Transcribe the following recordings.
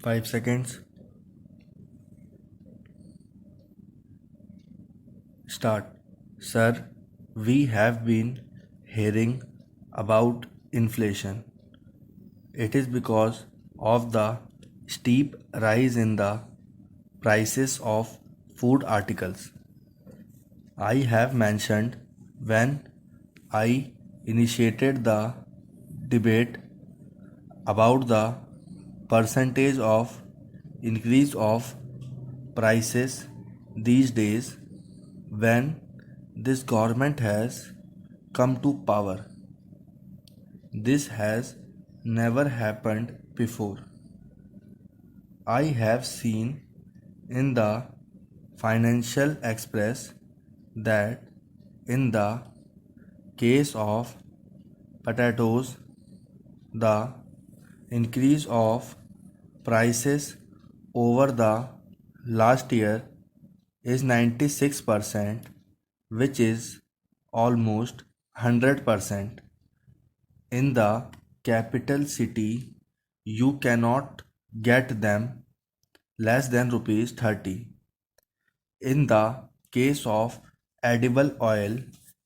5 seconds. Start. Sir, we have been hearing about inflation. It is because of the steep rise in the prices of food articles. I have mentioned when I initiated the debate about the percentage of increase of prices these days when this government has come to power. This has never happened before. I have seen in the Financial Express that in the case of potatoes, the increase of prices over the last year is 96%, which is almost 100%. In the capital city, you cannot get them less than rupees 30. In the case of edible oil,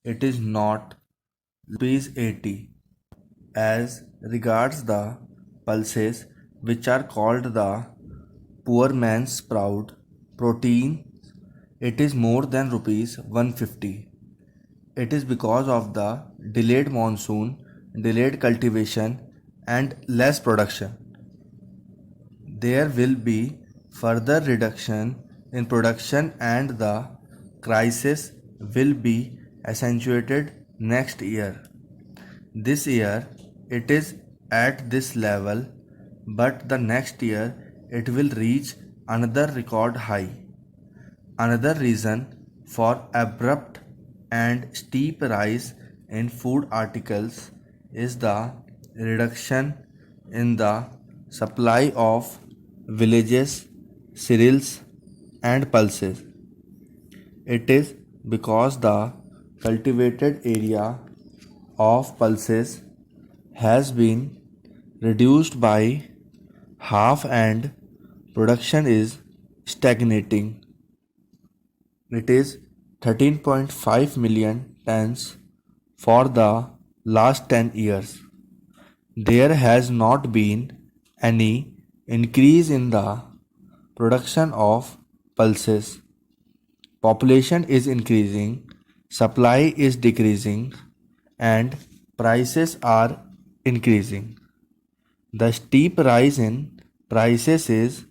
it is not rupees 80. As regards the pulses, which are called the poor man's sprout protein, it is more than rupees 150. It is because of the delayed monsoon, delayed cultivation, and less production. There will be further reduction in production and the crisis will be accentuated next year. This year it is at this level, but the next year it will reach another record high. Another reason for abrupt and steep rise in food articles is the reduction in the supply of villages, cereals, and pulses. It is because the cultivated area of pulses has been reduced by half and production is stagnating. It is 13.5 million tons for the last 10 years. There has not been any increase in the production of pulses. Population is increasing, supply is decreasing, and prices are increasing. The steep rise in prices is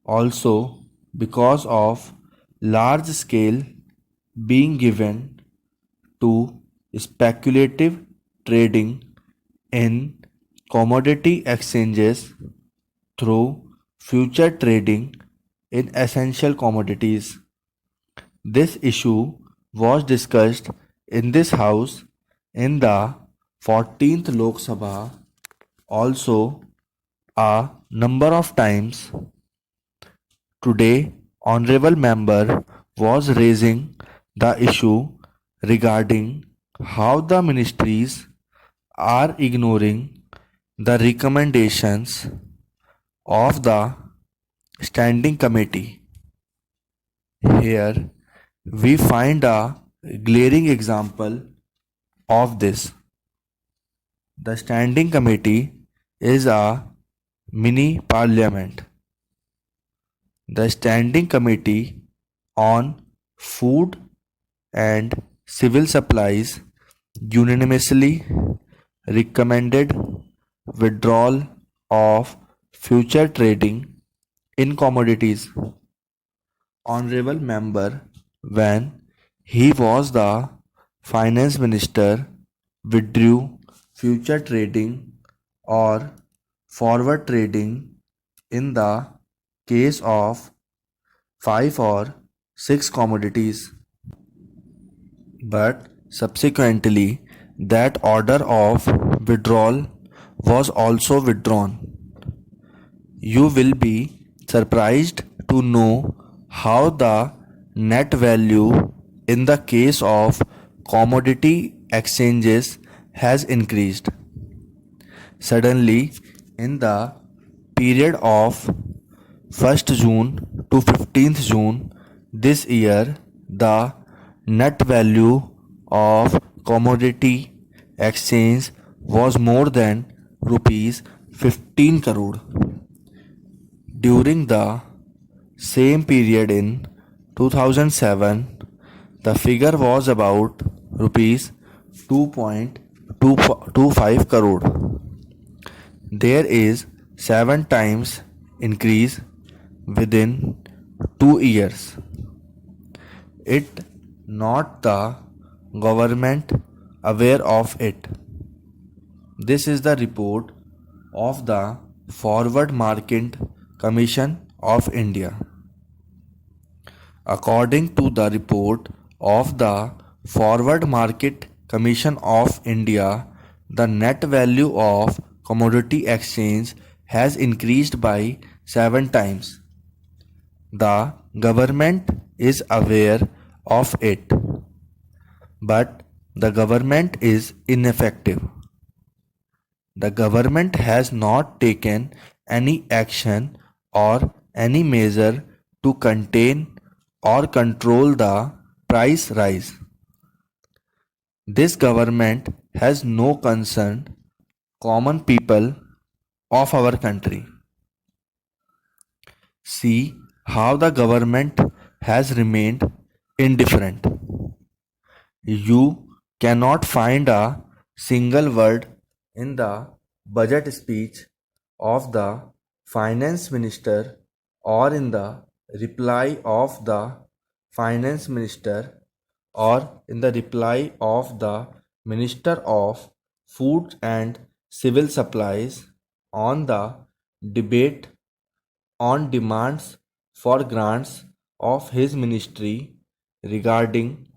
also because of large scale being given to speculative trading in commodity exchanges through future trading in essential commodities. This issue was discussed in this House in the 14th Lok Sabha also a number of times. Today, Honorable Member was raising the issue regarding how the ministries are ignoring the recommendations of the Standing Committee. Here we find a glaring example of this. The Standing Committee is a mini parliament. The Standing Committee on Food and Civil Supplies unanimously recommended withdrawal of future trading in commodities. Honorable Member, when he was the Finance Minister, withdrew future trading or forward trading in the case of 5 or 6 commodities. But subsequently, that order of withdrawal was also withdrawn. You will be surprised to know how the net value in the case of commodity exchanges has increased. Suddenly, in the period of 1st June to 15th June this year, the net value of commodity exchange was more than rupees 15 crore. During the same period in 2007, the figure was about rupees 2.25 crore. There is 7 times increase within 2 years. It not the government aware of it. This is the report of the Forward Market Commission of India. According to the report of the Forward Market Commission of India, the net value of commodity exchange has increased by 7 times. The government is aware of it, but the government is ineffective. The government has not taken any action or any measure to contain or control the price rise. This government has no concern common people of our country. See how the government has remained indifferent. You cannot find a single word in the budget speech of the finance minister or in the reply of the finance minister or in the reply of the Minister of Food and Civil Supplies on the debate on demands for grants of his ministry regarding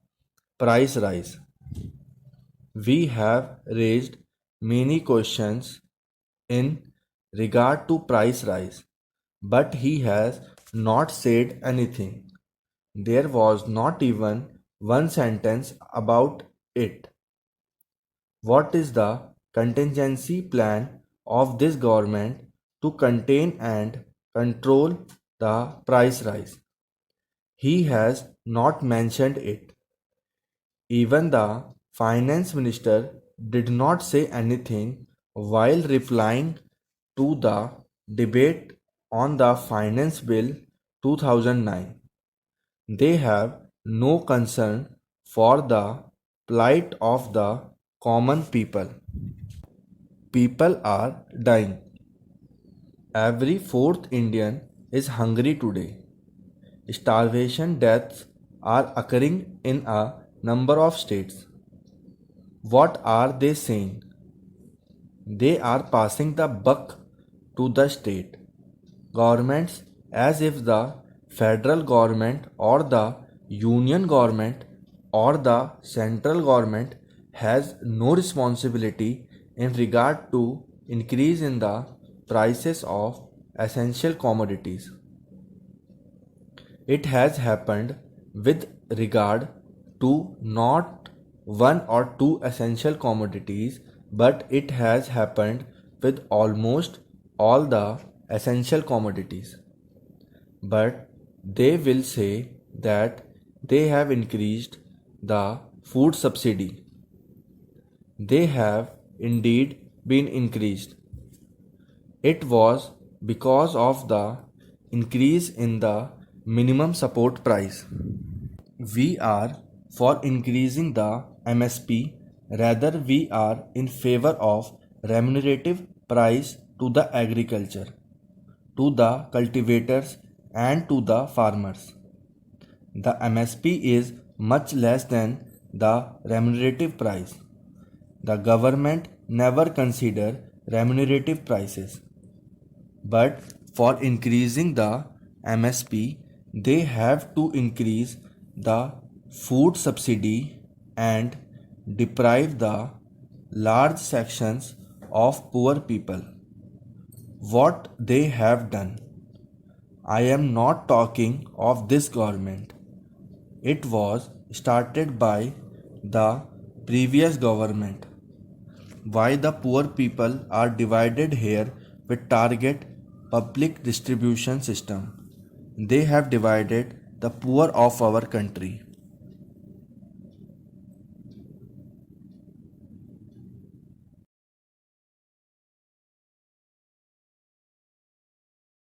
price rise. We have raised many questions in regard to price rise, but he has not said anything. There was not even one sentence about it. What is the contingency plan of this government to contain and control the price rise? He has not mentioned it. Even the finance minister did not say anything while replying to the debate on the Finance Bill 2009. They have no concern for the plight of the common people. People are dying. Every fourth Indian is hungry today. Starvation deaths are occurring in a number of states. What are they saying? They are passing the buck to the state governments as if the federal government or the union government or the central government has no responsibility in regard to increase in the prices of essential commodities. It has happened with regard to not one or two essential commodities, but it has happened with almost all the essential commodities. But they will say that they have increased the food subsidy. They have indeed been increased. It was because of the increase in the minimum support price. We are for increasing the MSP, rather we are in favor of remunerative price to the agriculture, to the cultivators and to the farmers. The MSP is much less than the remunerative price. The government never consider remunerative prices. But for increasing the MSP, they have to increase the food subsidy and deprive the large sections of poor people. What they have done. I am not talking of this government. It was started by the previous government. Why the poor people are divided here with target public distribution system. They have divided the poor of our country.